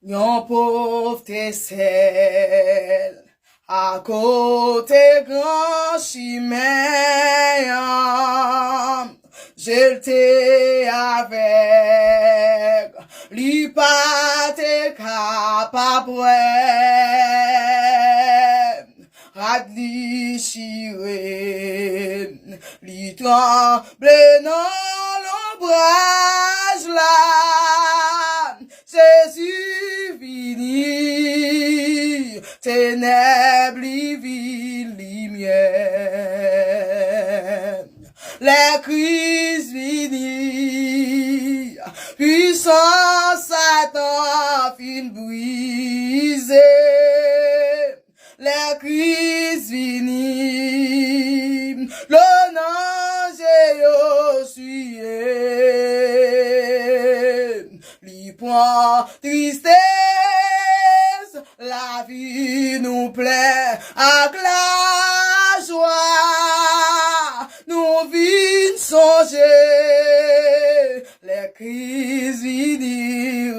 Yon pauvre te sel, à côté grand chimère, je te avec, li pas te capable, radli chire, li tremble dans l'ombrage là, Jésus vini, ténèbres, ville, lumière. Les crises vini, puissance Satan fin brisé. Les crises vini, le danger yo suye. Li point tristesse, la vie nous plaît avec la joie, nous vîmes songer, les crises vini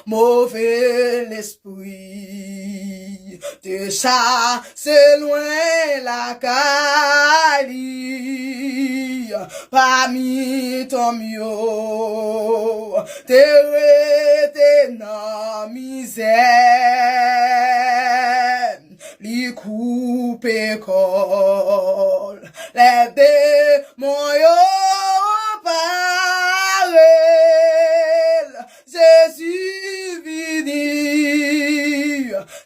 mauvais l'esprit, te chasse loin la caille, parmi ton mio, te rete dans misère, li coupe col, les démons yo parel, Jésus vini,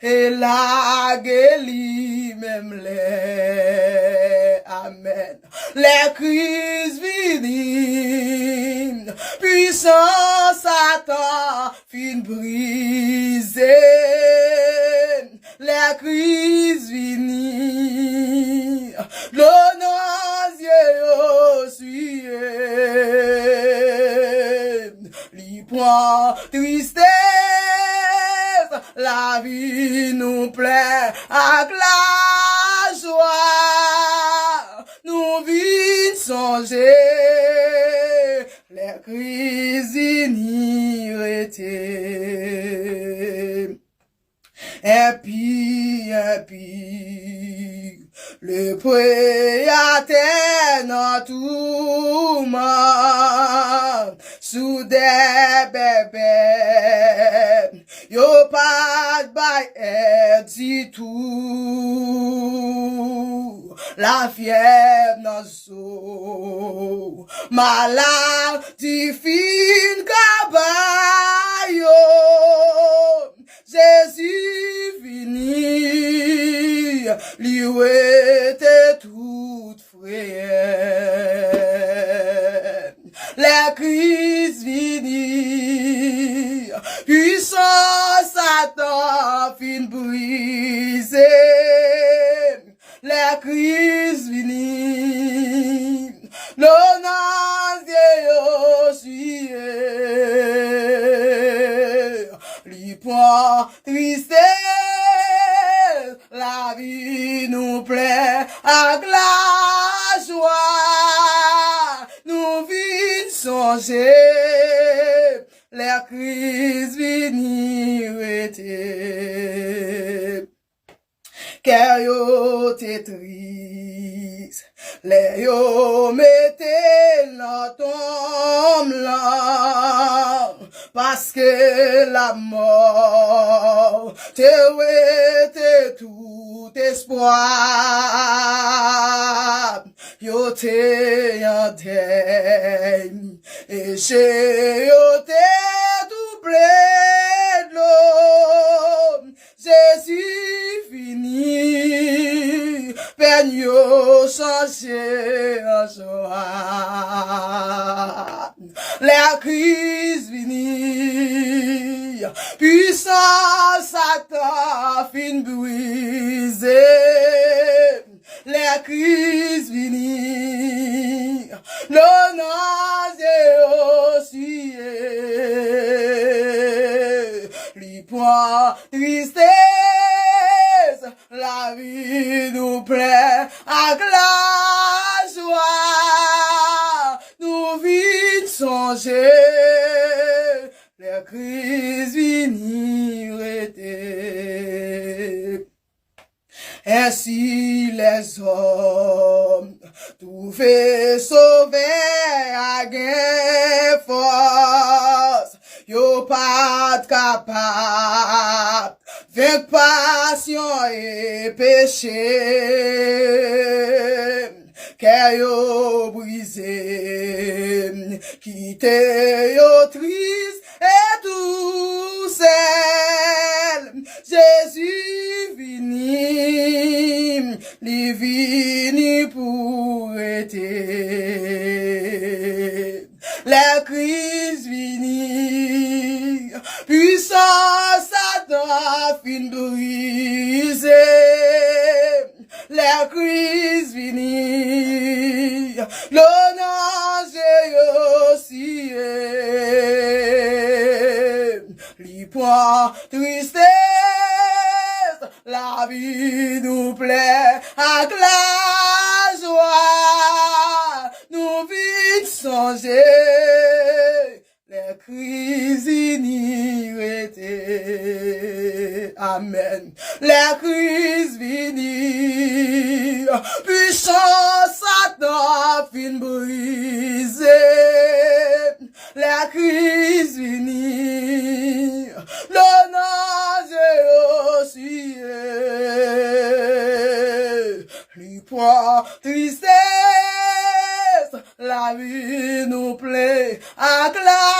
et la guéli même les, amen, les crises vini, puissance Satan fin brisé, les crises vini, l'onosier yo suye, li point tristesse, la vie nous plaît avec la joie, nous vîmes songer, les crises inirrétés. Et puis, le priateur dans tout monde, sous des bébés, yo pas de bail du tout, la fièvre dans so, maladie fin cabayo, Jésus vini, lui était toute frère. Les crises vini, puissance Satan fin brisé. Les crises vini, l'onosier yo suye, li point tristesse, la vie nous plaît avec la joie, nous vîmes songer, les crises vinirrétés. Car yo te triste, les yo mette dans tombe là, parce que la mort te rete tout espoir. Yo te yandem, et chez yo te doublé de l'eau, Jésus fini, peine yo changé en joie. La crise vini, puissance Satan fin brisé. La crise vini, l'onosier aussi, li point tristesse, la vie nous plaît avec la joie, nous vîmes songer, crise vini rete. Ainsi les hommes trouvaient sauver à gain force, yo pas capable, avec passion et péché, que yo brisé, quitte yo triste et tout seul, Jésus vini, li vini pour été. La crise vini, puissance Satan fin brisé. La crise vini, l'honneur aussi. Li point tristesse, la vie nous plaît avec la joie, nous vite songer, les crises inirrétées. Amen. Les crises vini, puissance Satan fin brisé. La crise vini, l'honneur aussi. Lui point tristesse, la vie nous plaît à la